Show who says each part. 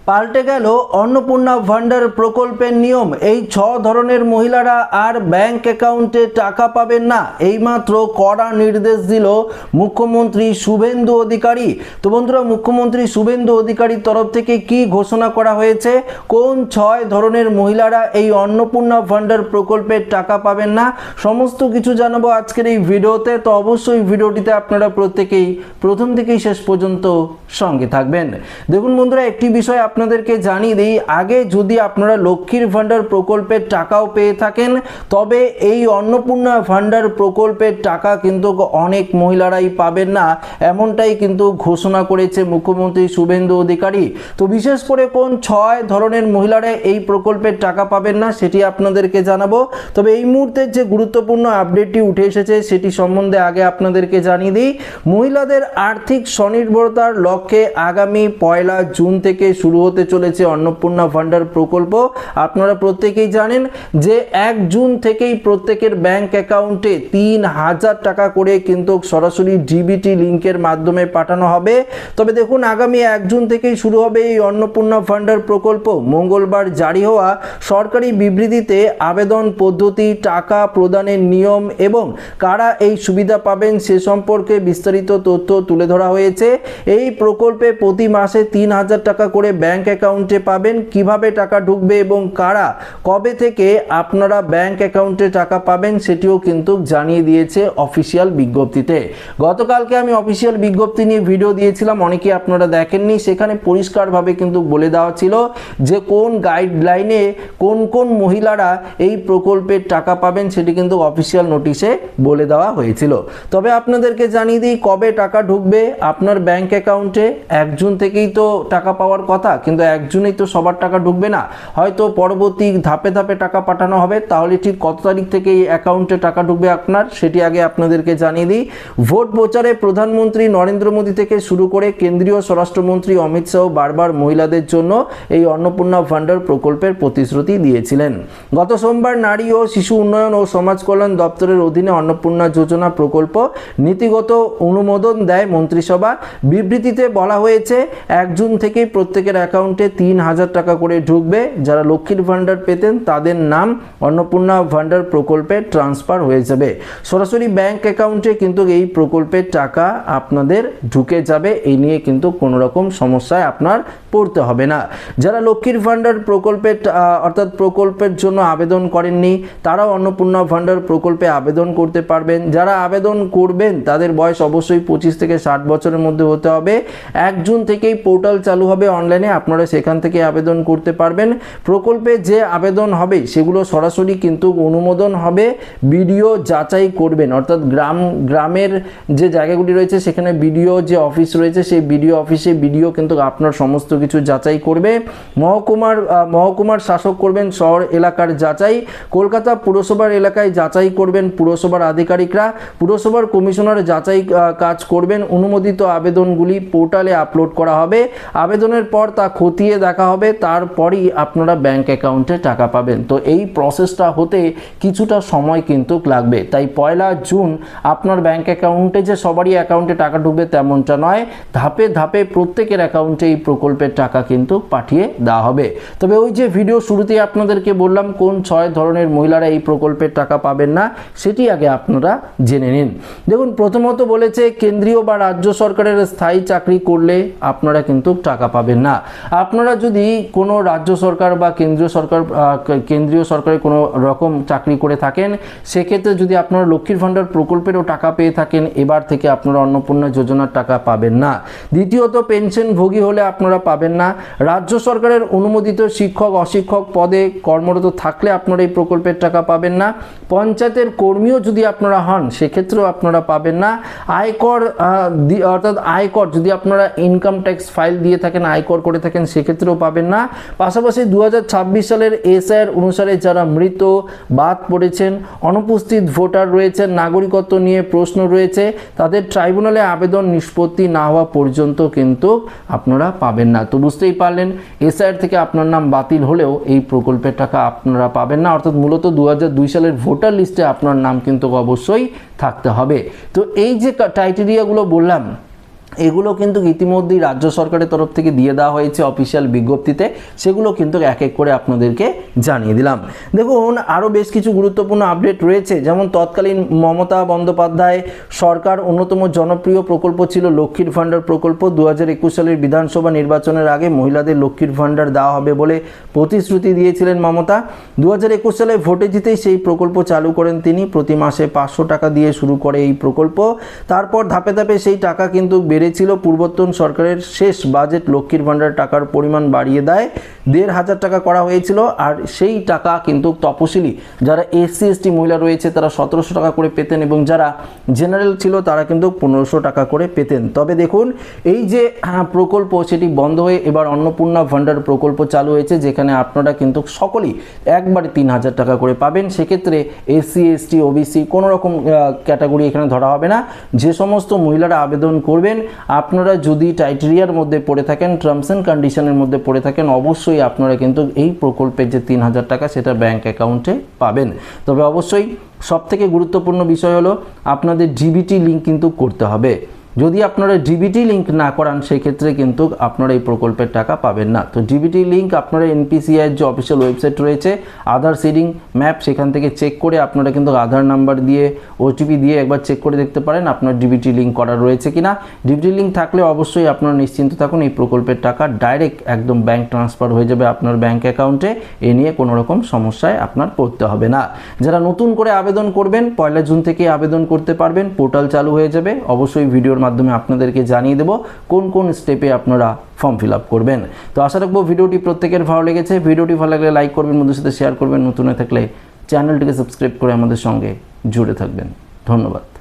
Speaker 1: পাল্টে গেল অন্নপূর্ণা ভান্ডার প্রকল্পের নিয়ম। এই 6 ধরনের মহিলারা আর ব্যাংক অ্যাকাউন্টে টাকা পাবেন না, এইমাত্র কড়া নির্দেশ দিল মুখ্যমন্ত্রী শুভেন্দু অধিকারী। তো বন্ধুরা, মুখ্যমন্ত্রী শুভেন্দু অধিকারীর তরফ থেকে কি ঘোষণা করা হয়েছে, কোন 6 ধরনের মহিলারা এই অন্নপূর্ণা ভান্ডার প্রকল্পের টাকা পাবেন না, সমস্ত কিছু জানাবো আজকের এই ভিডিওতে। তো অবশ্যই ভিডিওটিতে আপনারা প্রত্যেকেই প্রথম থেকেই শেষ পর্যন্ত সঙ্গে থাকবেন। দেখুন বন্ধুরা, একটি বিষয় আপনাদেরকে জানিয়ে দিই, আগে যদি আপনারা লক্ষ্মীর ভান্ডার প্রকল্পের টাকাও পেয়ে থাকেন, তবে এই অন্নপূর্ণা ভান্ডার প্রকল্পের টাকা কিন্তু অনেক মহিলারাই পাবেন না, এমনটাই কিন্তু ঘোষণা করেছে মুখ্যমন্ত্রী শুভেন্দু অধিকারী। তো বিশেষ করে কোন 6 ধরনের মহিলারা এই প্রকল্পের টাকা পাবেন না সেটি আপনাদেরকে জানাবো। তবে এই মুহূর্তে যে গুরুত্বপূর্ণ আপডেটটি উঠে এসেছে সেটি সম্বন্ধে আগে আপনাদেরকে জানিয়ে দিই। মহিলাদের আর্থিক স্বনির্ভরতার লক্ষ্যে আগামী 1 জুন থেকে শুরু হতে চলেছে অন্নপূর্ণা ভান্ডার প্রকল্প। আপনারা প্রত্যেকেই জানেন যে 1 জুন থেকেই প্রত্যেকের ব্যাংক অ্যাকাউন্টে 3000 টাকা করে কিন্তু সরাসরি ডিবিটি লিঙ্কের মাধ্যমে পাঠানো হবে। তবে দেখুন, আগামী 1 জুন থেকেই শুরু হবে এই অন্নপূর্ণা ভান্ডার প্রকল্প। মঙ্গলবার জারি হওয়া সরকারি বিবৃতিতে আবেদন পদ্ধতি, টাকা প্রদানের নিয়ম এবং কারা এই সুবিধা পাবেন সে সম্পর্কে বিস্তারিত তথ্য তুলে ধরা হয়েছে। এই প্রকল্পে প্রতি মাসে 3000 টাকা করে ব্যাংক অ্যাকাউন্টে পাবেন। কিভাবে টাকা ঢুকবে এবং কারা কবে থেকে আপনারা ব্যাংক অ্যাকাউন্টে টাকা পাবেন সেটিও কিন্তু জানিয়ে দিয়েছে অফিসিয়াল বিজ্ঞপ্তিতে। গতকালকে আমি অফিসিয়াল বিজ্ঞপ্তি নিয়ে ভিডিও দিয়েছিলাম, অনেকেই আপনারা দেখেননি। সেখানে পরিষ্কারভাবে কিন্তু বলে দেওয়া ছিল যে কোন গাইডলাইনে কোন কোন মহিলারা এই প্রকল্পের টাকা পাবেন, সেটি কিন্তু অফিসিয়াল নোটিশে বলে দেওয়া হয়েছিল। তবে আপনাদেরকে জানিয়ে দিই কবে টাকা ঢুকবে আপনার ব্যাংক অ্যাকাউন্টে। 1 জুন থেকেই তো টাকা পাওয়ার কথা, কিন্তু 1 জুনেই তো সবার টাকা ঢুকবে না, হয়তো পরবর্তী ধাপে ধাপে টাকা পাঠানো হবে। তাহলে ঠিক কত তারিখ থেকে এই অ্যাকাউন্টে টাকা ঢুকবে আপনার সেটি আগে আপনাদেরকে জানিয়ে দিই। ভোট প্রচারে প্রধানমন্ত্রী নরেন্দ্র মোদী থেকে শুরু করে কেন্দ্রীয় স্বরাষ্ট্রমন্ত্রী অমিত শাহ বারবার মহিলাদের জন্য এই অন্নপূর্ণা ভান্ডার প্রকল্পের প্রতিশ্রুতি দিয়েছিলেন। গত সোমবার নারী ও শিশু উন্নয়ন ও সমাজ কল্যাণ দপ্তরের অধীনে অন্নপূর্ণা যোজনা প্রকল্প নীতিগত অনুমোদন দেয় মন্ত্রিসভা। বিবৃতিতে বলা হয়েছে 1 জুন থেকেই প্রত্যেকের অ্যাকাউন্টে 3000 টাকা করে ঢুকবে। যারা লক্ষ্মীর ভান্ডার পেতেন তাদের নাম অন্নপূর্ণা ভান্ডার প্রকল্পে ট্রান্সফার হয়ে যাবে। সরাসরি ব্যাংক অ্যাকাউন্টে কিন্তু এই প্রকল্পের টাকা আপনাদের ঢুকে যাবে। এই নিয়ে কিন্তু কোনো রকম সমস্যায় আপনার পড়তে হবে না। যারা লক্ষ্মীর ভান্ডার প্রকল্পের অর্থাৎ প্রকল্পের জন্য আবেদন করেননি তারাও অন্নপূর্ণা ভান্ডার প্রকল্পে আবেদন করতে পারবেন। যারা আবেদন করবেন তাদের বয়স অবশ্যই 25 থেকে 60 বছরের মধ্যে হতে হবে। 1 জুন থেকেই পোর্টাল চালু হবে অনলাইনে, আপনারা সেখান থেকে আবেদন করতে পারবেন। প্রকল্পে যে আবেদন হবে সেগুলো সরাসরি কিন্তু অনুমোদন হবে, বিডিও যাচাই করবেন। অর্থাৎ গ্রামের যে জায়গাগুলি রয়েছে সেখানে বিডিও যে অফিস রয়েছে সেই বিডিও অফিসে বিডিও কিন্তু আপনার সমস্ত কিছু যাচাই করবে। মহকুমার শাসক করবেন শহর এলাকার যাচাই, কলকাতা পুরসভার এলাকায় যাচাই করবেন পুরসভার আধিকারিকরা, পুরসভার কমিশনার যাচাই কাজ করবেন। অনুমোদিত আবেদনগুলি পোর্টালে আপলোড করা হবে, আবেদনের পর তা খতিয়ে দেখা হবে, তারপরই আপনারা ব্যাংক অ্যাকাউন্টে টাকা পাবেন। তো এই প্রসেসটা হতে কিছুটা সময় কিন্তু লাগবে, তাই 1 জুন আপনার ব্যাংক অ্যাকাউন্টে যে সবারই অ্যাকাউন্টে টাকা ঢুকবে তেমনটা নয়, ধাপে ধাপে প্রত্যেকের অ্যাকাউন্টে এই প্রকল্পের টাকা কিন্তু পাঠিয়ে দেওয়া হবে। তবে ওই যে ভিডিও শুরুতেই আপনাদেরকে বললাম কোন 6 ধরনের মহিলারা এই প্রকল্পের টাকা পাবেন না সেটি আগে আপনারা জেনে নিন। দেখুন, প্রথমত বলেছে কেন্দ্রীয় বা রাজ্য সরকারের স্থায়ী চাকরি করলে আপনারা কিন্তু টাকা পাবেন না। আপনারা যদি কোনো রাজ্য সরকার বা কেন্দ্রীয় সরকারের কোনো রকম চাকরি করে থাকেন, সেক্ষেত্রে যদি আপনারা লক্ষ্মীর ভান্ডার প্রকল্পেরও টাকা পেয়ে থাকেন, এবার থেকে আপনারা অন্নপূর্ণা যোজনার টাকা পাবেন না। দ্বিতীয়ত, পেনশনভোগী হলে আপনারা পাবেন না। রাজ্য সরকারের অনুমোদিত শিক্ষক অশিক্ষক পদে কর্মরত থাকলে আপনারা এই প্রকল্পের টাকা পাবেন না। পঞ্চায়েতের কর্মীও যদি আপনারা হন সেক্ষেত্রেও আপনারা পাবেন না। আয়কর অর্থাৎ আয়কর যদি আপনারা ইনকাম ট্যাক্স ফাইল দিয়ে থাকেন, আয়কর করে থাকেন, সেক্ষেত্রেও পাবেন না। পাশাপাশি 2026 সালের এসআইআর অনুসারে যারা মৃত, বাদ পড়েছেন, অনুপস্থিত ভোটার রয়েছেন, নাগরিকত্ব নিয়ে প্রশ্ন রয়েছে, তাদের ট্রাইব্যুনালে আবেদন নিষ্পত্তি না হওয়া পর্যন্ত কিন্তু আপনারা পাবেন না। তো বুঝতেই পারলেন, এসআইআর থেকে আপনার নাম বাতিল হলেও এই প্রকল্পের টাকা আপনারা পাবেন না। অর্থাৎ মূলত 2002 সালের ভোটার লিস্টে আপনার নাম কিন্তু অবশ্যই থাকতে হবে। তো এই যে ক্রাইটেরিয়াগুলো বললাম এগুলো কিন্তু ইতিমধ্যেই রাজ্য সরকারের তরফ থেকে দিয়ে দেওয়া হয়েছে অফিসিয়াল বিজ্ঞপ্তিতে, সেগুলো কিন্তু এক এক করে আপনাদেরকে জানিয়ে দিলাম। দেখুন আরও বেশ কিছু গুরুত্বপূর্ণ আপডেট রয়েছে, যেমন তৎকালীন মমতা বন্দ্যোপাধ্যায় সরকার অন্যতম জনপ্রিয় প্রকল্প ছিল লক্ষ্মীর ভাণ্ডার প্রকল্প। 2021 সালের বিধানসভা নির্বাচনের আগে মহিলাদের লক্ষ্মীর ভাণ্ডার দেওয়া হবে বলে প্রতিশ্রুতি দিয়েছিলেন মমতা। 2021 সালে ভোটে জিতেই সেই প্রকল্প চালু করেন তিনি। প্রতি মাসে 500 টাকা দিয়ে শুরু করে এই প্রকল্প। তারপর ধাপে ধাপে সেই টাকা কিন্তু বেড়েছিল। পূর্বতন সরকারের শেষ বাজেট লক্ষ্মীর ভাণ্ডার টাকার পরিমাণ বাড়িয়ে দেয়, 1500 টাকা করা হয়েছিল। আর সেই টাকা কিন্তু তপশিলি যারা এসসি এসটি মহিলা রয়েছে তারা 1700 টাকা করে পেতেন, এবং যারা জেনারেল ছিল তারা কিন্তু 1500 টাকা করে পেতেন। তবে দেখুন এই যে প্রকল্প সেটি বন্ধ হয়ে এবার অন্নপূর্ণা ভাণ্ডার প্রকল্প চালু হয়েছে, যেখানে আপনারা কিন্তু সকলেই একবারে 3000 টাকা করে পাবেন। সেক্ষেত্রে এসসি এসটি ওবিসি কোনো রকম ক্যাটাগরি এখানে ধরা হবে না। যে সমস্ত মহিলারা আবেদন করবেন, আপনারা যদি ক্রাইটেরিয়ার মধ্যে পড়ে থাকেন, টার্মস অ্যান্ড কন্ডিশনের মধ্যে পড়ে থাকেন, অবশ্যই আপনারা কিন্তু এই প্রকল্পের যে 3000 টাকা সেটা ব্যাংক অ্যাকাউন্টে পাবেন। তবে অবশ্যই সবথেকে গুরুত্বপূর্ণ বিষয় হলো আপনাদের ডিবিটি লিঙ্ক কিন্তু করতে হবে। যদি আপনারা ডিবিটি লিঙ্ক না করান সেক্ষেত্রে কিন্তু আপনারা এই প্রকল্পের টাকা পাবেন না। তো ডিবিটি লিঙ্ক আপনারা এনপিসিআই যে অফিসিয়াল ওয়েবসাইট রয়েছে আধার সিডিং ম্যাপ, সেখান থেকে চেক করে আপনারা কিন্তু আধার নাম্বার দিয়ে ওটিপি দিয়ে একবার চেক করে দেখতে পারেন আপনার ডিবিটি লিঙ্ক করা রয়েছে কিনা। ডিবিটি লিঙ্ক থাকলে অবশ্যই আপনারা নিশ্চিন্ত থাকুন, এই প্রকল্পের টাকা ডাইরেক্ট একদম ব্যাংক ট্রান্সফার হয়ে যাবে আপনার ব্যাংক অ্যাকাউন্টে। এ নিয়ে কোনো রকম সমস্যায় আপনার পড়তে হবে না। যারা নতুন করে আবেদন করবেন 1 জুন থেকে আবেদন করতে পারবেন, পোর্টাল চালু হয়ে যাবে। অবশ্যই ভিডিওর মাধ্যমে আপনাদেরকে জানিয়ে দেব কোন কোন স্টেপে আপনারা ফর্ম ফিল আপ করবেন। তো আশা রাখবো ভিডিওটি প্রত্যেকের ভালো লেগেছে। ভিডিওটি ভালো লাগলে লাইক করবেন, বন্ধুদের সাথে শেয়ার করবেন, নতুন হয়ে থাকলে চ্যানেলটিকে সাবস্ক্রাইব করে আমাদের সঙ্গে জুড়ে থাকবেন। ধন্যবাদ।